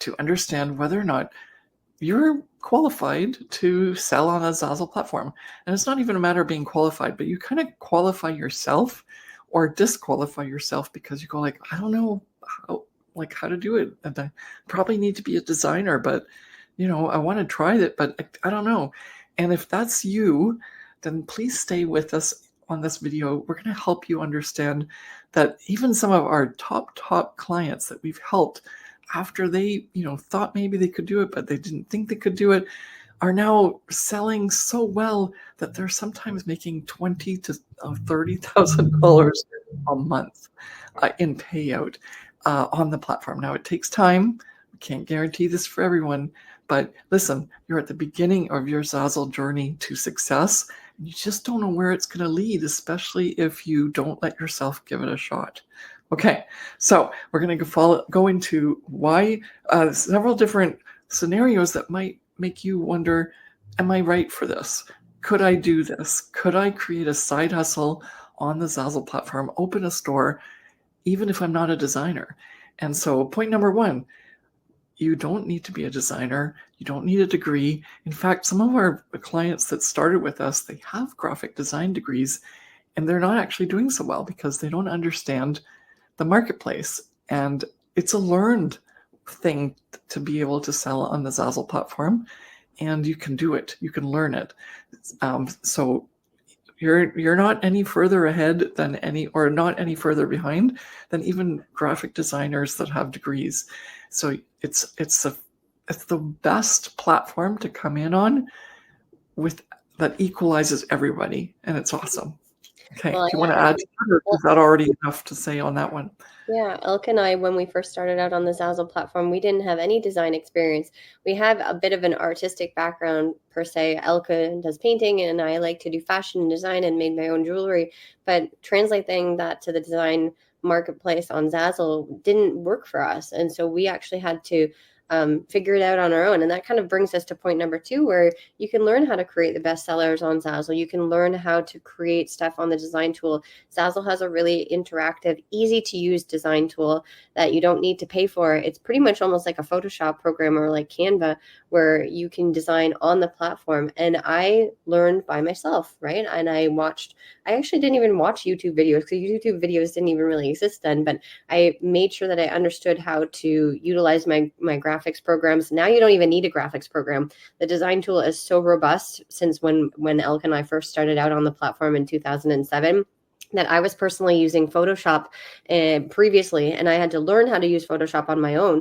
to understand whether or not you're qualified to sell on a Zazzle platform. And it's not even a matter of being qualified, but you kind of qualify yourself or disqualify yourself because you go like, I don't know how to do it. And I probably need to be a designer, but I want to try it, but I don't know. And if that's you, then please stay with us on this video. We're going to help you understand that even some of our top clients that we've helped after they, thought maybe they could do it, but they didn't think they could do it, are now selling so well that they're sometimes making $20,000 to $30,000 a month in payout on the platform. Now it takes time. We can't guarantee this for everyone, but listen, you're at the beginning of your Zazzle journey to success. And you just don't know where it's going to lead, especially if you don't let yourself give it a shot. Okay, so we're going to go into why several different scenarios that might make you wonder, am I right for this? Could I do this? Could I create a side hustle on the Zazzle platform, open a store, even if I'm not a designer? And so point number one, you don't need to be a designer. You don't need a degree. In fact, some of our clients that started with us, they have graphic design degrees, and they're not actually doing so well because they don't understand the marketplace. And it's a learned thing to be able to sell on the Zazzle platform, and you can do it. You can learn it. So you're not any further ahead than not any further behind than even graphic designers that have degrees. So it's the best platform to come in on that equalizes everybody, and it's awesome. Okay, well, do you want to add to that, or is that already enough to say on that one? Yeah, Elke and I, when we first started out on the Zazzle platform, we didn't have any design experience. We have a bit of an artistic background per se. Elke does painting, and I like to do fashion and design and made my own jewelry. But translating that to the design marketplace on Zazzle didn't work for us. And so we actually had to figure it out on our own. And that kind of brings us to point number two, where you can learn how to create the best sellers on Zazzle. You can learn how to create stuff on the design tool. Zazzle has a really interactive, easy to use design tool that you don't need to pay for. It's pretty much almost like a Photoshop program or like Canva, where you can design on the platform. And I learned by myself, right? And I actually didn't even watch YouTube videos because YouTube videos didn't even really exist then, but I made sure that I understood how to utilize my graphics programs. Now you don't even need a graphics program. The design tool is so robust since when Elke and I first started out on the platform in 2007. That I was personally using Photoshop previously, and I had to learn how to use Photoshop on my own.